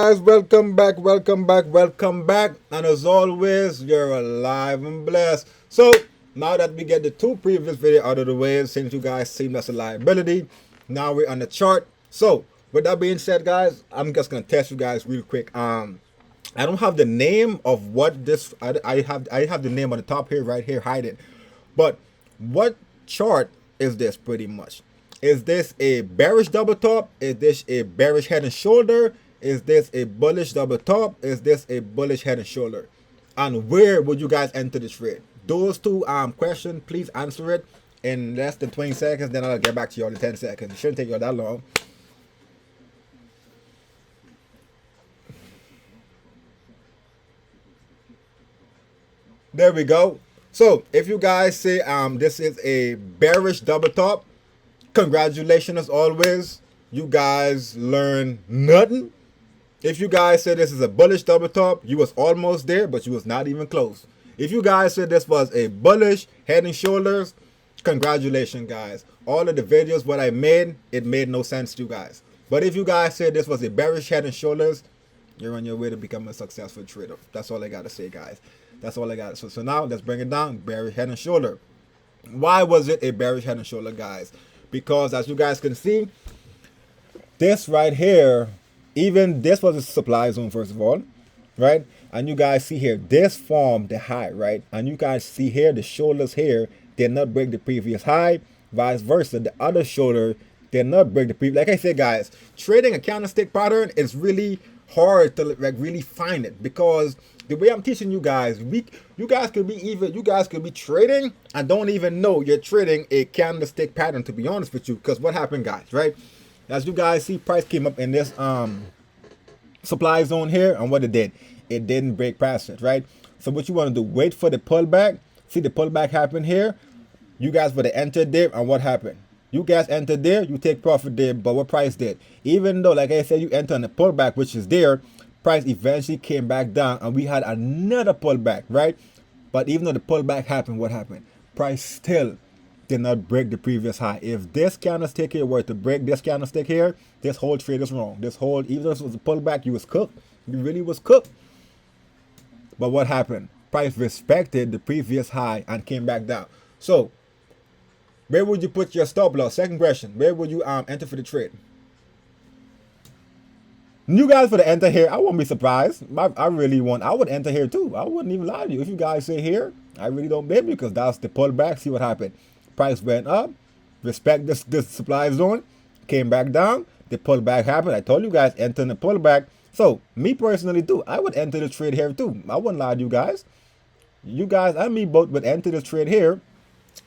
Guys, welcome back, and as always, you're alive and blessed. So now that we get the two previous video out of the way, since you guys seem that's a liability, now we're on the chart. So with that being said, guys, I'm just gonna test you guys real quick. I don't have the name of what this. I have the name on the top here, right here, hide it. But what chart is this pretty much? Is this a bearish double top? Is this a bearish head and shoulder? Is this a bullish double top? Is this a bullish head and shoulder? And where would you guys enter the trade? Those two questions, please answer it in less than 20 seconds. Then I'll get back to you in 10 seconds. It shouldn't take you that long. There we go. So if you guys say this is a bearish double top, congratulations as always. You guys learn nothing. If you guys said this is a bullish double top, you was almost there, but you was not even close. If you guys said this was a bullish head and shoulders, congratulations, guys. All of the videos what I made, it made no sense to you guys. But if you guys said this was a bearish head and shoulders, you're on your way to become a successful trader. That's all I gotta say, guys. That's all I got. So now let's bring it down. Bearish head and shoulder. Why was it a bearish head and shoulder, guys? Because as you guys can see, this right here, even this was a supply zone, first of all, right? And you guys see here, this formed the high, right? And you guys see here, the shoulders here did not break the previous high. Vice versa, the other shoulder did not break the previous. Like I said, guys, trading a candlestick pattern is really hard to like really find it, because the way I'm teaching you guys, you guys could be trading and don't even know you're trading a candlestick pattern, to be honest with you. Because what happened, guys, right? As you guys see, price came up in this supply zone here, and what it didn't break past it, right? So what you want to do, wait for the pullback. See the pullback happen here. You guys would have entered there, and what happened? You guys entered there, you take profit there, but what price did? Even though, like I said, you enter on the pullback, which is there, price eventually came back down, and we had another pullback, right? But even though the pullback happened, what happened? Price still did not break the previous high. If this candlestick here were to break this candlestick here, this whole trade is wrong. This whole, even though this was a pullback, you was cooked. You really was cooked. But what happened? Price respected the previous high and came back down. So where would you put your stop loss? Second question. Where would you enter for the trade? You guys for the enter here, I won't be surprised. I would enter here too. I wouldn't even lie to you. If you guys say here, I really don't blame you, because that's the pullback. See what happened. Price went up, respect this supply zone, came back down, the pullback happened. I told you guys enter the pullback. So me personally too, I would enter the trade here too. I wouldn't lie to you guys. You guys and me both would enter the trade here,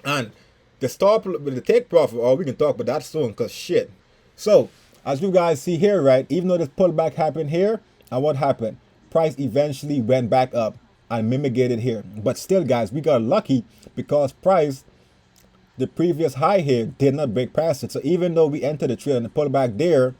and the stop with the take profit, or we can talk about that soon, because shit. So as you guys see here, right, even though this pullback happened here, and what happened? Price eventually went back up and mitigated here. But still, guys, we got lucky, because price, the previous high here, did not break past it. So even though we entered the trade and the pullback there,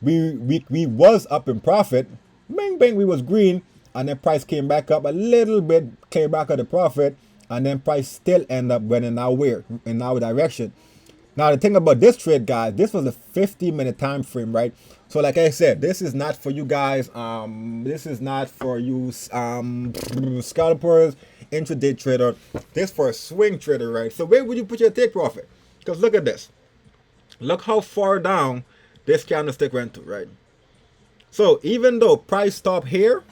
we was up in profit. Bang bang, we was green, and then price came back up a little bit, came back at the profit, and then price still end up went in our direction. Now the thing about this trade, guys, this was a 50-minute time frame, right? So like I said, this is not for you guys. This is not for you scalpers, intraday trader. This for a swing trader, right? So where would you put your take profit? Because look at this. Look how far down this candlestick went to, right? So even though price stopped here,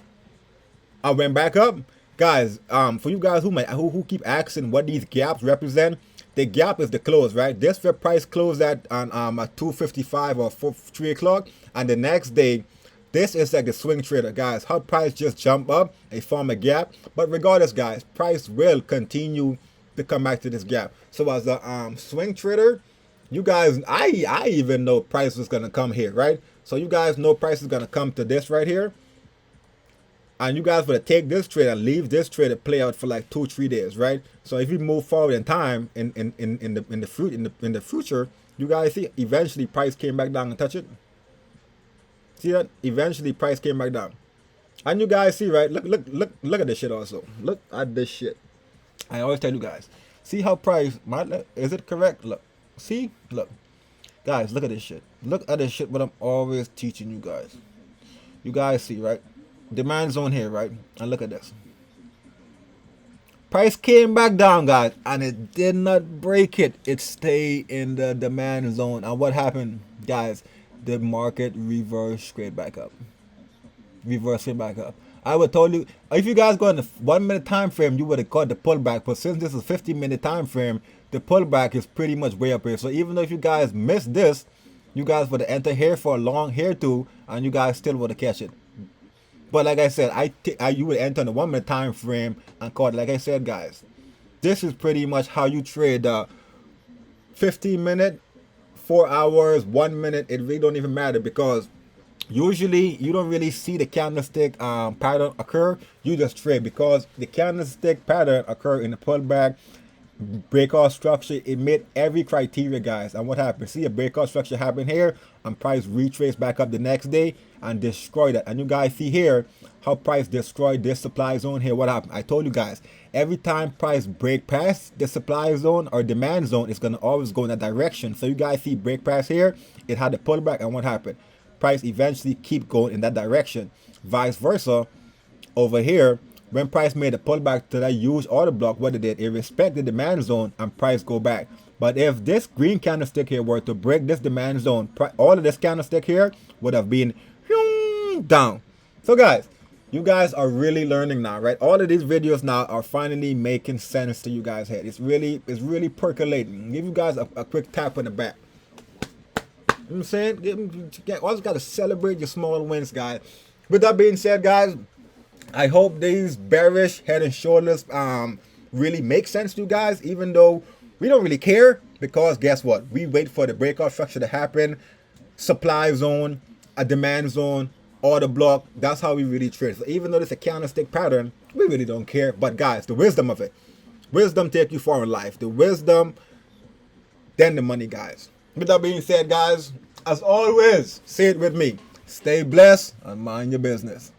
I went back up, guys. For you guys who keep asking what these gaps represent, the gap is the close, right? This where price closed at at 2:55 or 3 o'clock, and the next day, this is like the swing trader, guys. How price just jump up and form a gap, but regardless, guys, price will continue to come back to this gap. So as a swing trader, you guys, I even know price was gonna come here, right? So you guys know price is gonna come to this right here. And you guys would take this trade and leave this trade to play out for like 2-3 days, right? So if you move forward in time in the future, you guys see eventually price came back down and touch it. See that? Eventually price came back down. And you guys see, right? Look at this shit also. Look at this shit. I always tell you guys. See how price is it correct? Look. See? Look. Guys, look at this shit. Look at this shit what I'm always teaching you guys. You guys see, right? Demand zone here, right? And look at this. Price came back down, guys, and it did not break it. It stayed in the demand zone. And what happened, guys? The market reversed straight back up. Reverse it back up. I would told you, if you guys go in the 1 minute time frame, you would have caught the pullback. But since this is 50-minute time frame, the pullback is pretty much way up here. So even though if you guys missed this, you guys would have entered here for a long here too, and you guys still would have catch it. But like I said, you would enter in the 1 minute time frame and caught it. Like I said, guys, this is pretty much how you trade 15-minute, 4 hours, 1 minute. It really don't even matter, because usually you don't really see the candlestick pattern occur. You just trade, because the candlestick pattern occur in the pullback, breakout structure. It made every criteria, guys. And what happened? See a breakout structure happen here, and price retrace back up the next day and destroy that. And you guys see here how price destroyed this supply zone here. What happened? I told you guys, every time price break past the supply zone or demand zone, it's gonna always go in that direction. So you guys see break past here, it had a pullback, and what happened? Price eventually keep going in that direction. Vice versa over here, when price made a pullback to that huge order block, what it did, it respected the demand zone and price go back. But if this green candlestick here were to break this demand zone, all of this candlestick here would have been down. So guys, you guys are really learning now, right? All of these videos now are finally making sense to you guys' head. It's really percolating. Give you guys a quick tap on the back. You know what I'm saying? You always got to celebrate your small wins, guys. With that being said, guys, I hope these bearish head and shoulders really make sense to you guys, even though we don't really care, because guess what? We wait for the breakout structure to happen, supply zone, a demand zone, order block. That's how we really trade. So even though it's a candlestick pattern, we really don't care. But guys, the wisdom of it, wisdom take you far in life. The wisdom, then the money, guys. With that being said, guys, as always, say it with me: stay blessed and mind your business.